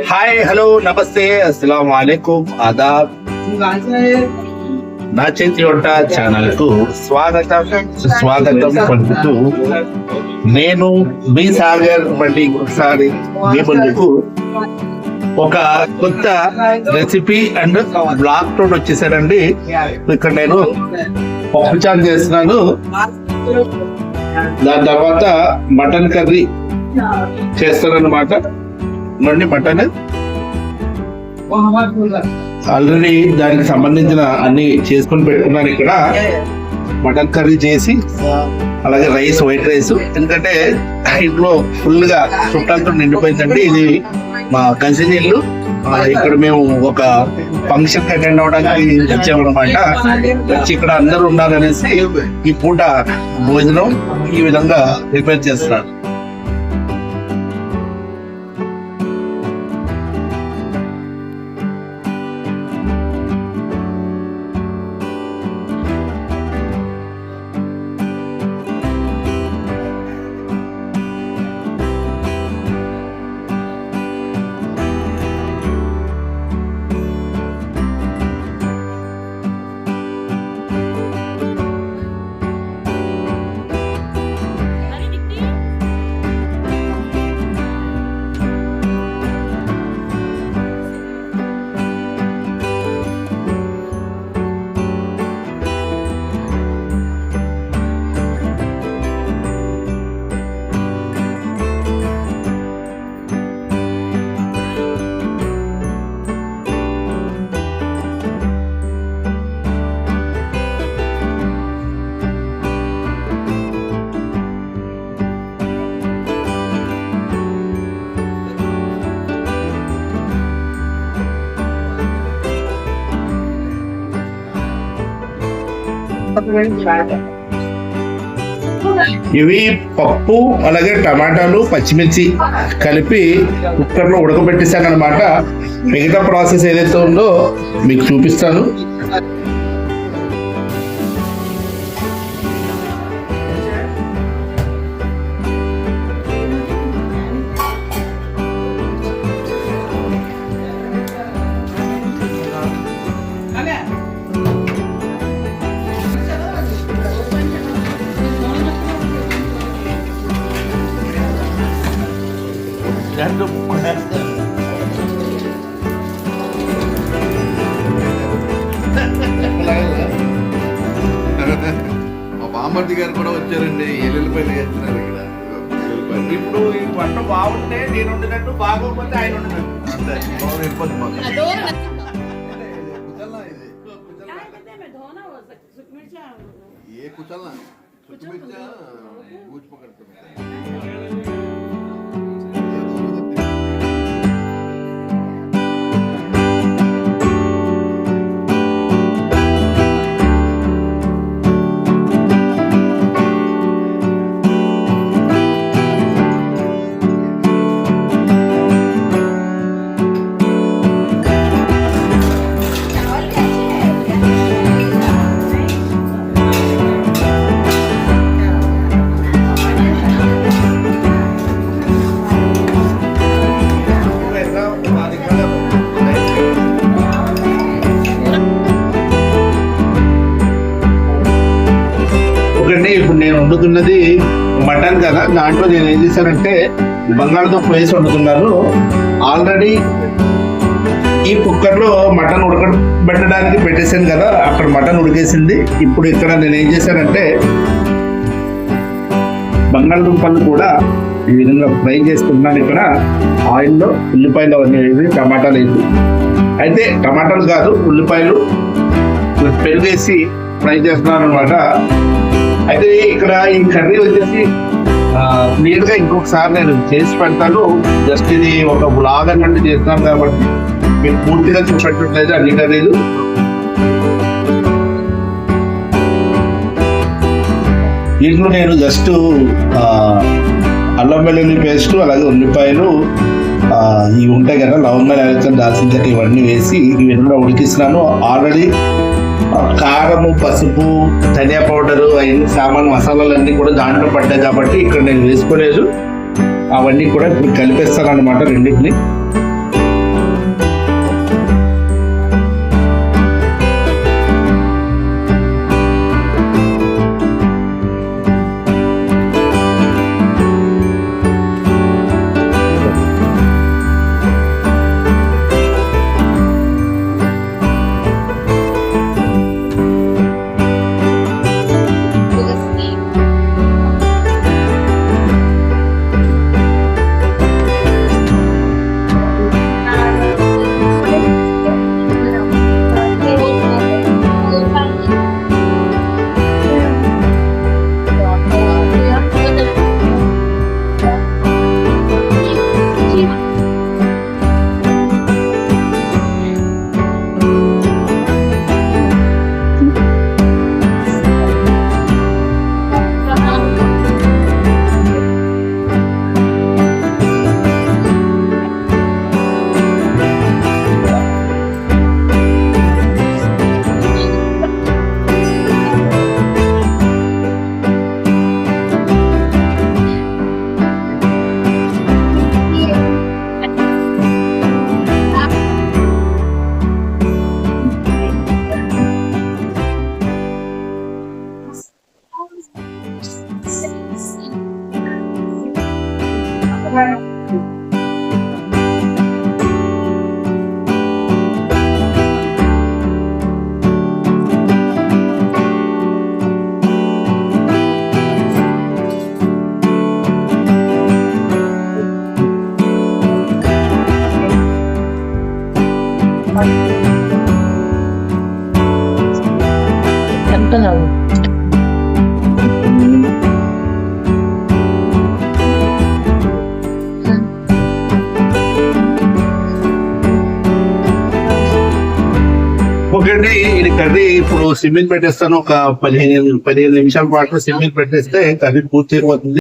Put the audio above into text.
Hi, hello, నమస్తే, అస్సలాము అలైకుం, ఆదాబ్. నా చేతి వంట ఛానల్ కు స్వాగతం పలుకుతూ నేను మీ సాగర్ మళ్ళీ ఒకసారి మీ ముందుకు ఒక కొత్త రెసిపీ అండ్ బ్లాగ్ తోటి వచ్చేసానండి. ఇక్కడ నేను పప్పు చారు చేస్తున్నాను. దాని తర్వాత మటన్ కర్రీ చేస్తాను అన్నమాట. మటన్ ఆల్రెడీ దానికి సంబంధించిన అన్ని చేసుకొని పెట్టుకున్నాను. ఇక్కడ మటన్ కర్రీ చేసి అలాగే రైస్, వైట్ రైస్, ఎందుకంటే ఇంట్లో ఫుల్ గా చుట్టాలతో నిండిపోయిందండి. ఇది మా కజిన్ ఇల్లు. ఇక్కడ మేము ఒక ఫంక్షన్ అటెండ్ అవడానికి వచ్చామన్నమాట. వచ్చి ఇక్కడ అందరూ ఉండాలనేసి ఈ పూట భోజనం ఈ విధంగా ప్రిపేర్ చేస్తున్నారు. ఇవి పప్పు, అలాగే టమాటాలు, పచ్చిమిర్చి కలిపి కుక్కర్ లో ఉడకబెట్టేసాను అనమాట. మిగతా ప్రాసెస్ ఏదైతే ఉందో మీకు చూపిస్తాను. మా బామ్మర్ది గారు కూడా వచ్చారండి. ఎల్లుల్లిపాయలు వేస్తున్నారు ఇక్కడ. ఇప్పుడు ఈ వంట బాగుంటే నేను వండినట్టు, బాగోకపోతే ఆయన వండినట్టు. ఏ కుచల్నా బూచి పకడుతుంది. ఇప్పుడు నేను వండుతున్నది మటన్ కదా. దాంట్లో నేను ఏం చేశానంటే బంగాళదుంప వేసి వండుతున్నాను. ఆల్రెడీ ఈ కుక్కర్ లో మటన్ ఉడకబెట్టడానికి పెట్టేశాను కదా, అక్కడ మటన్ ఉడికేసింది. ఇప్పుడు ఇక్కడ నేను ఏం చేశానంటే బంగాళదుంపలు కూడా ఈ విధంగా ఫ్రై చేసుకుంటున్నాను. ఇక్కడ ఆయిల్లో ఉల్లిపాయలు అవన్నీ వేసి, టమాటాలు వేసి, అయితే టమాటాలు కాదు ఉల్లిపాయలు పెరుగేసి ఫ్రై చేస్తున్నాను అనమాట. అయితే ఇక్కడ ఈ కర్రీ వచ్చేసి క్లియర్ గా ఇంకొకసారి నేను చేసి పెడతాను. జస్ట్ ఇది ఒక బ్లాగ్ అన్నట్టు చేస్తున్నాను కాబట్టి మీకు పూర్తిగా చూపెట్టట్లేదు అన్ని కర్రీలు. దీంట్లో నేను జస్ట్ అల్లం వెల్లుల్లి పేస్ట్, అలాగే ఉల్లిపాయలు, ఇవి ఉంటాయి కదా లవంగాలు, యాలకులు, దాల్చిన చెక్క, ఇవన్నీ వేసి ఈ విధంగా ఉడికిస్తున్నాను. ఆల్రెడీ కారము, పసుపు, ధనియా పౌడరు, అవన్నీ సామాన్ మసాలాలు అన్నీ కూడా దాంట్లో పడ్డాయి కాబట్టి ఇక్కడ నేను వేసుకోలేదు. అవన్నీ కూడా ఇప్పుడు కలిపేస్తాను అనమాట రెండింటిని. కలుపుతున్నాను. ఓకే అండి, ఇది కర్రీ ఇప్పుడు సిమ్మింగ్ పెట్టేస్తాను. ఒక 15 నిమిషాల పాటు సిమ్మింగ్ పెట్టేస్తే కర్రీ పూర్తి అయిపోతుంది.